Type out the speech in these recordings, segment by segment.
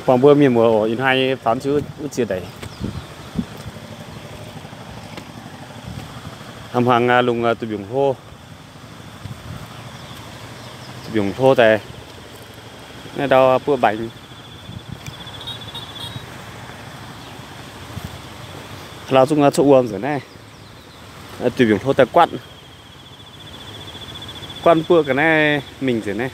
phòng bữa miền mùa in hai phán chữ chia đầy hầm hàng lùng tụi biển thô tè nghe đâu bữa bánh lao chung chỗ uống rồi này tụi biển thô tè quan bữa cái này mình rồi này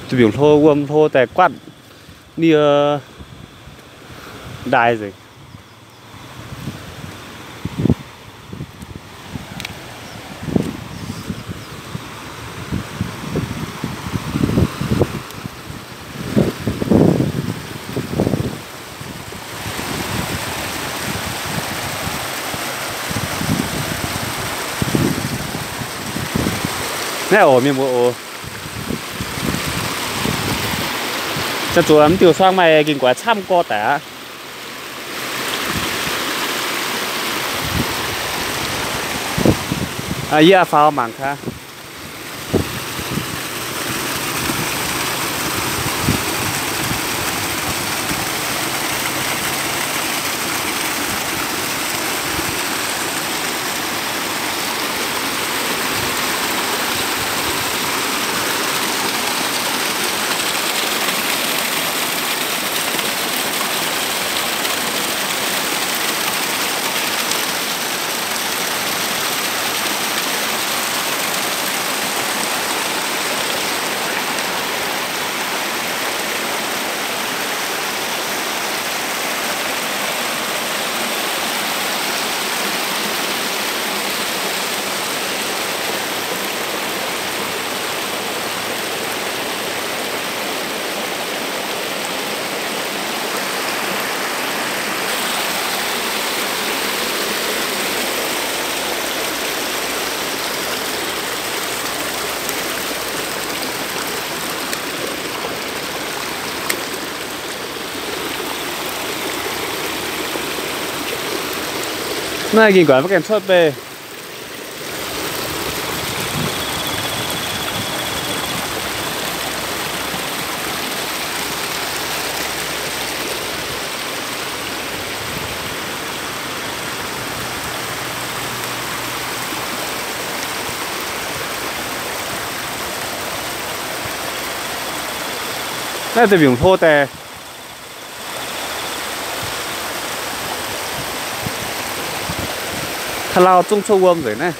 tụi biển thô uống thô tè quát đi đài rồi này ổ miền bộ cho chú ấm tiểu sang mày kinh quá chăm co tả yeah phao mảng ha này kinh quá cái suất về này từ biển thô tè lao chung sâu uông rồi này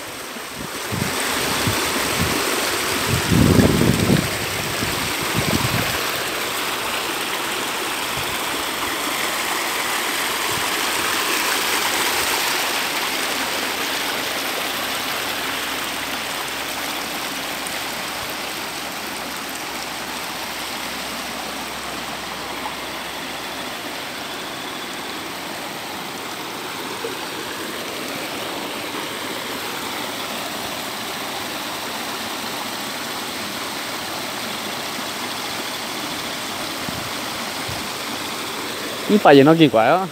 nhưng phải gì nó kỳ quái á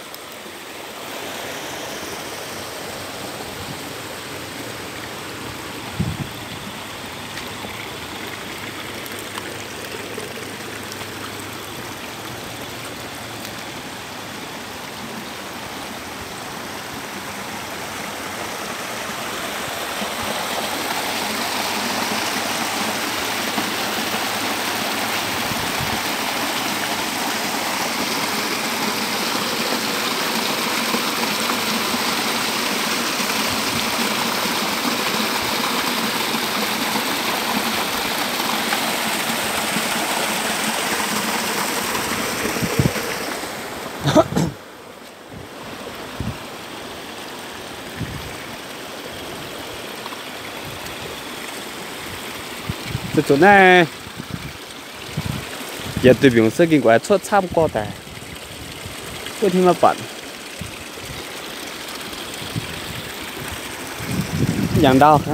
chỗ này giờ tụi biển sẽ kinh quá出參過嘅，個天花板，養到嚇。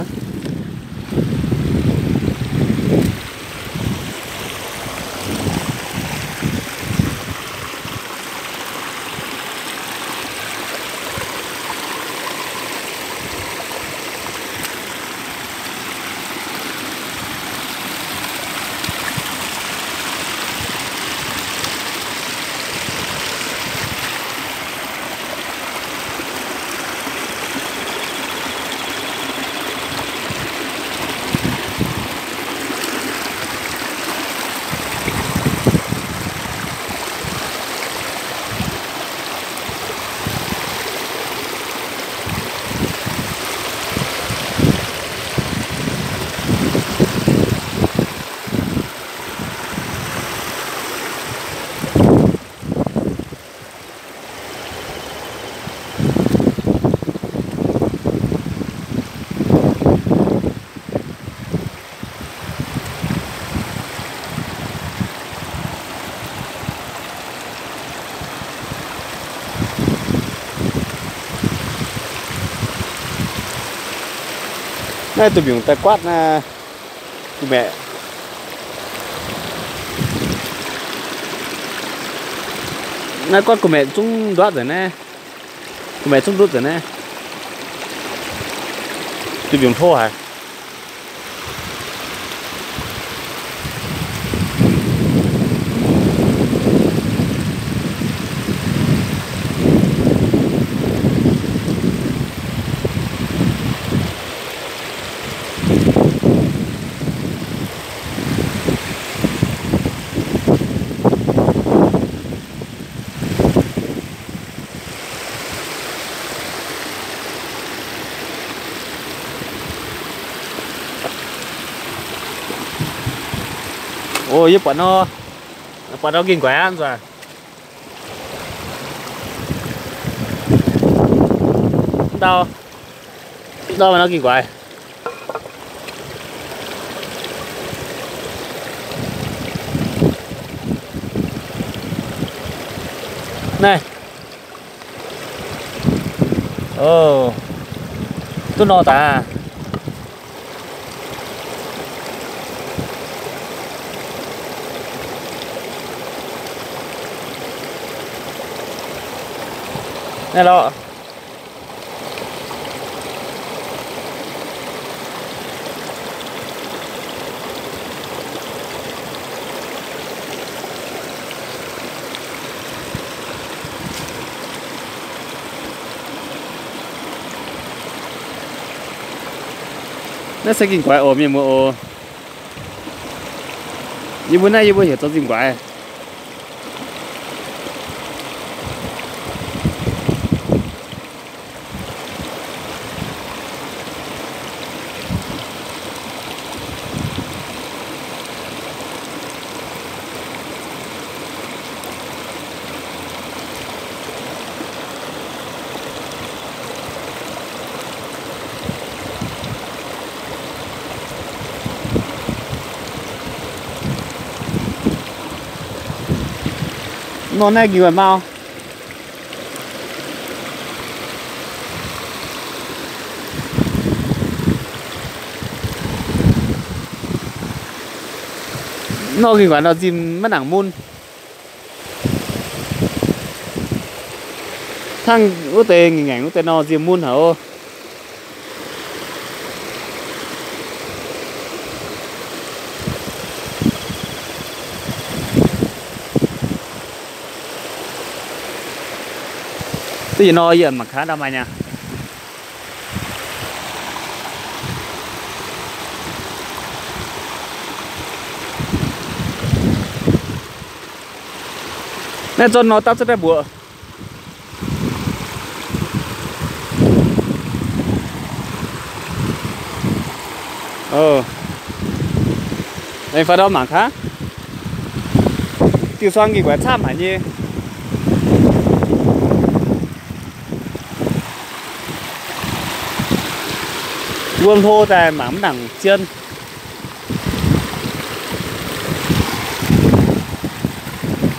Này tụi mình tay quát của mẹ. Này quát của mẹ chúng đoát rồi nè. Của mẹ chúng rút rồi nè. Tụi mình thô hả? Ôi giúp bọn nó kinh quá ăn rồi. Đâu đâu mà nó kinh quá. Này tôi no ta. Này đó. Nó sẽ kinh quái ôm như mua như bữa nay như bữa hiểu cho kinh quái. Nó nàyกี่วันmau nóกี่วันnó chìm mất đẳng môn thằng út tê hình ảnh út tê nó chìm môn hả ô cái gì nó giờ mặc khá đam mày nha. Nên cho nó tao sẽ đẹp bữa. Đây phải đâu mặc khá. Tiêu xoang gì quá tham hả nhỉ? Vương thô tại mắm đẳng chiên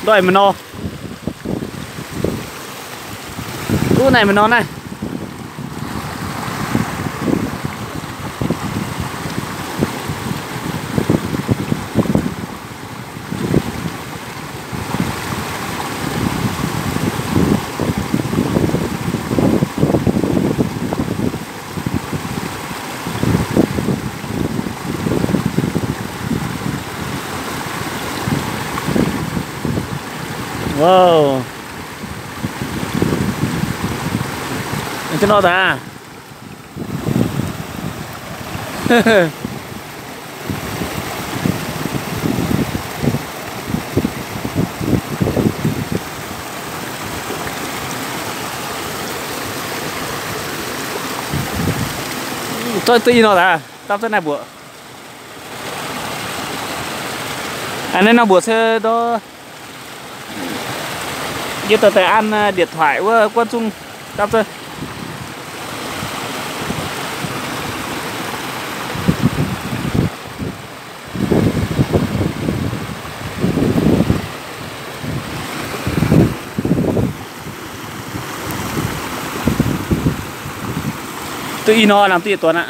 đợi mà no cú này mà no này wow cho nó ta tôi tự nó ta tao thế này bữa anh nên nó bữa xe đó như tao phải ăn điện thoại của quan trung tao chơi tự nó làm tự tuần ạ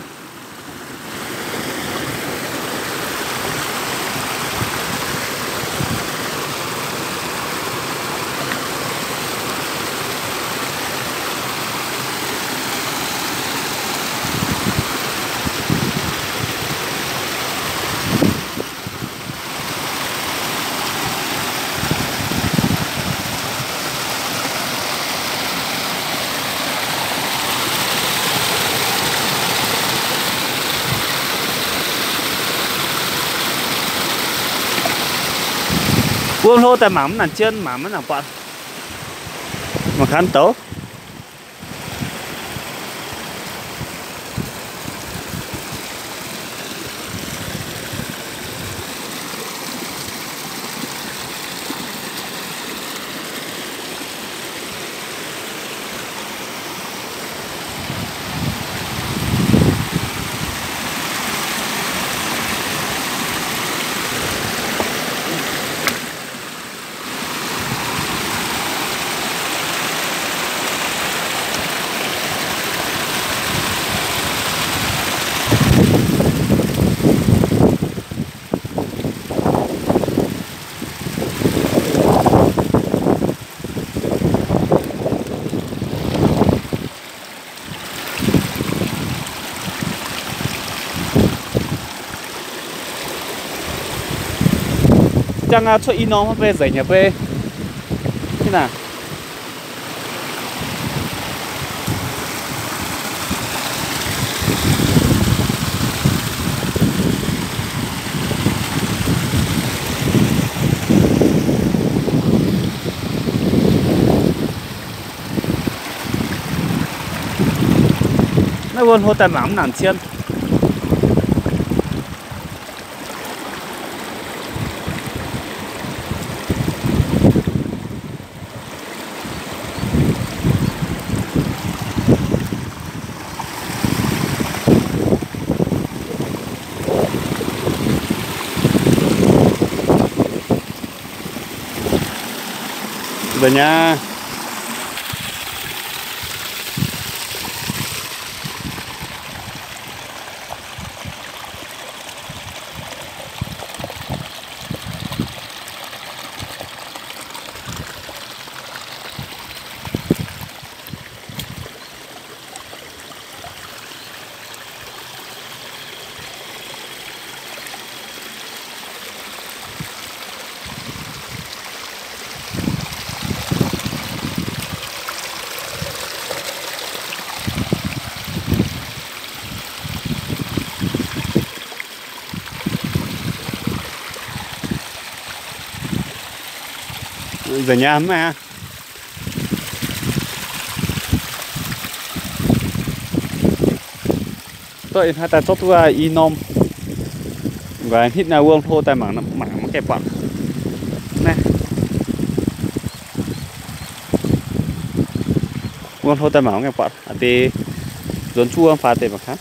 Buông lô tại mắm là chân mắm là bọn mà khán tấu chẳng cho in nó về giải nhà về thế nào nó buồn hô tại mắm nản chiên rồi nha. Rồi nha mà tôi hai ta tốt qua inom và hít nào uông thô tại mảng cái bọn này uông thô tại mảng cái bọn thì dồn chua pha tệ bằng khác